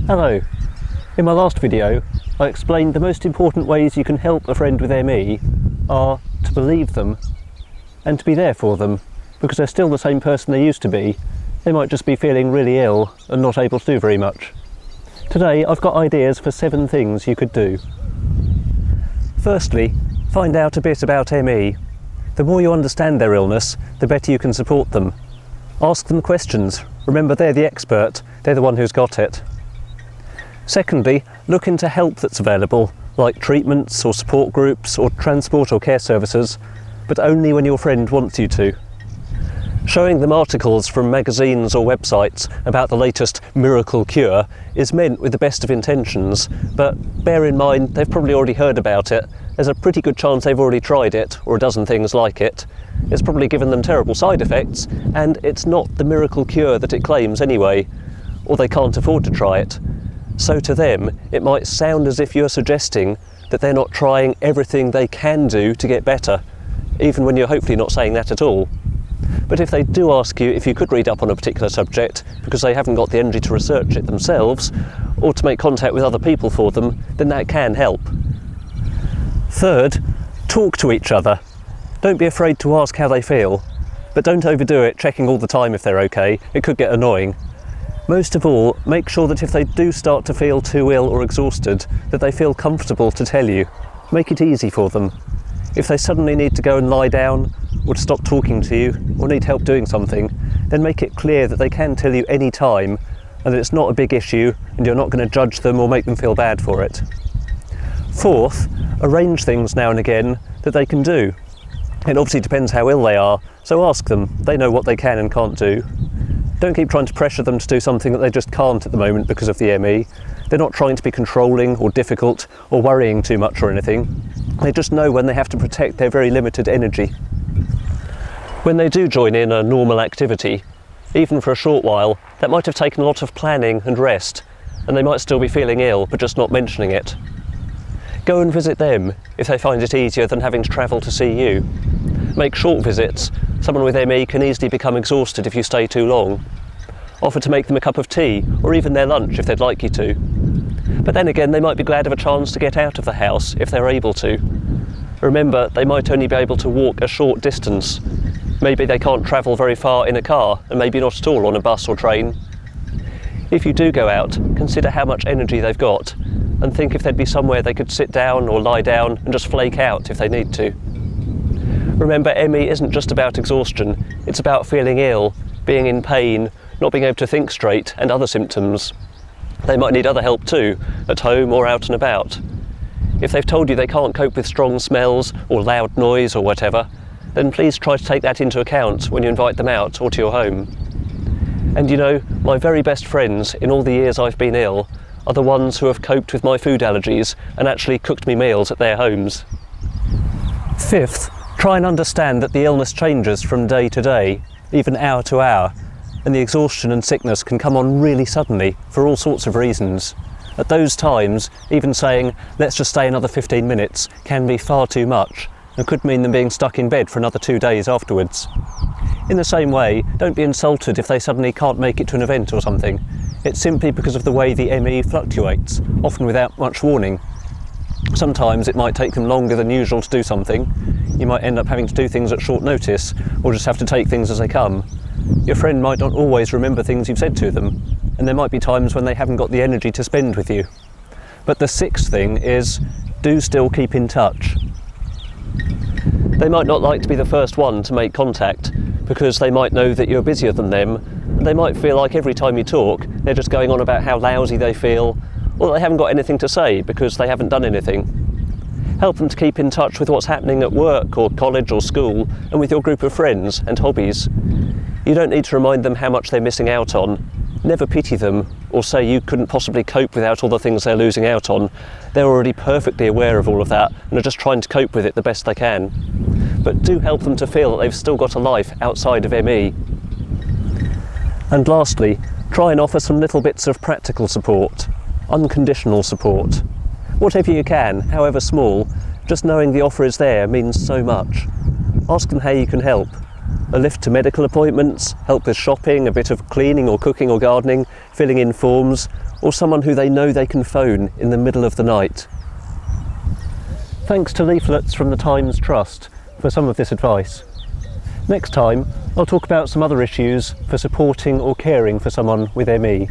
Hello. In my last video I explained the most important ways you can help a friend with ME are to believe them and to be there for them, because they're still the same person they used to be. They might just be feeling really ill and not able to do very much. Today I've got ideas for 7 things you could do. Firstly, find out a bit about ME. The more you understand their illness, the better you can support them. Ask them questions. Remember, they're the expert, they're the one who's got it. Secondly, look into help that's available, like treatments or support groups or transport or care services, but only when your friend wants you to. Showing them articles from magazines or websites about the latest miracle cure is meant with the best of intentions, but bear in mind they've probably already heard about it. There's a pretty good chance they've already tried it, or a dozen things like it. It's probably given them terrible side effects, and it's not the miracle cure that it claims anyway, or they can't afford to try it. So to them, it might sound as if you're suggesting that they're not trying everything they can do to get better, even when you're hopefully not saying that at all. But if they do ask you if you could read up on a particular subject because they haven't got the energy to research it themselves, or to make contact with other people for them, then that can help. Third, talk to each other. Don't be afraid to ask how they feel, but don't overdo it checking all the time if they're okay. It could get annoying. Most of all, make sure that if they do start to feel too ill or exhausted, that they feel comfortable to tell you. Make it easy for them. If they suddenly need to go and lie down, or to stop talking to you, or need help doing something, then make it clear that they can tell you any time, and that it's not a big issue, and you're not going to judge them or make them feel bad for it. Fourth, arrange things now and again that they can do. It obviously depends how ill they are, so ask them. They know what they can and can't do. Don't keep trying to pressure them to do something that they just can't at the moment because of the ME. They're not trying to be controlling or difficult or worrying too much or anything. They just know when they have to protect their very limited energy. When they do join in a normal activity, even for a short while, that might have taken a lot of planning and rest, and they might still be feeling ill but just not mentioning it. Go and visit them if they find it easier than having to travel to see you. Make short visits. Someone with ME can easily become exhausted if you stay too long. Offer to make them a cup of tea, or even their lunch if they'd like you to. But then again, they might be glad of a chance to get out of the house if they're able to. Remember, they might only be able to walk a short distance. Maybe they can't travel very far in a car, and maybe not at all on a bus or train. If you do go out, consider how much energy they've got, and think if there'd be somewhere they could sit down or lie down and just flake out if they need to. Remember, ME isn't just about exhaustion, it's about feeling ill, being in pain, not being able to think straight, and other symptoms. They might need other help too, at home or out and about. If they've told you they can't cope with strong smells or loud noise or whatever, then please try to take that into account when you invite them out or to your home. And you know, my very best friends in all the years I've been ill are the ones who have coped with my food allergies and actually cooked me meals at their homes. Fifth, try and understand that the illness changes from day to day, even hour to hour, and the exhaustion and sickness can come on really suddenly for all sorts of reasons. At those times, even saying, let's just stay another 15 minutes, can be far too much, and could mean them being stuck in bed for another 2 days afterwards. In the same way, don't be insulted if they suddenly can't make it to an event or something. It's simply because of the way the ME fluctuates, often without much warning. Sometimes it might take them longer than usual to do something. You might end up having to do things at short notice, or just have to take things as they come. Your friend might not always remember things you've said to them, and there might be times when they haven't got the energy to spend with you. But the 6th thing is, do still keep in touch. They might not like to be the first one to make contact, because they might know that you're busier than them, and they might feel like every time you talk, they're just going on about how lousy they feel, or they haven't got anything to say because they haven't done anything. Help them to keep in touch with what's happening at work or college or school, and with your group of friends and hobbies. You don't need to remind them how much they're missing out on. Never pity them or say you couldn't possibly cope without all the things they're losing out on. They're already perfectly aware of all of that and are just trying to cope with it the best they can. But do help them to feel that they've still got a life outside of ME. And lastly, try and offer some little bits of practical support, unconditional support. Whatever you can, however small, just knowing the offer is there means so much. Ask them how you can help. A lift to medical appointments, help with shopping, a bit of cleaning or cooking or gardening, filling in forms, or someone who they know they can phone in the middle of the night. Thanks to leaflets from the Times Trust for some of this advice. Next time, I'll talk about some other issues for supporting or caring for someone with ME.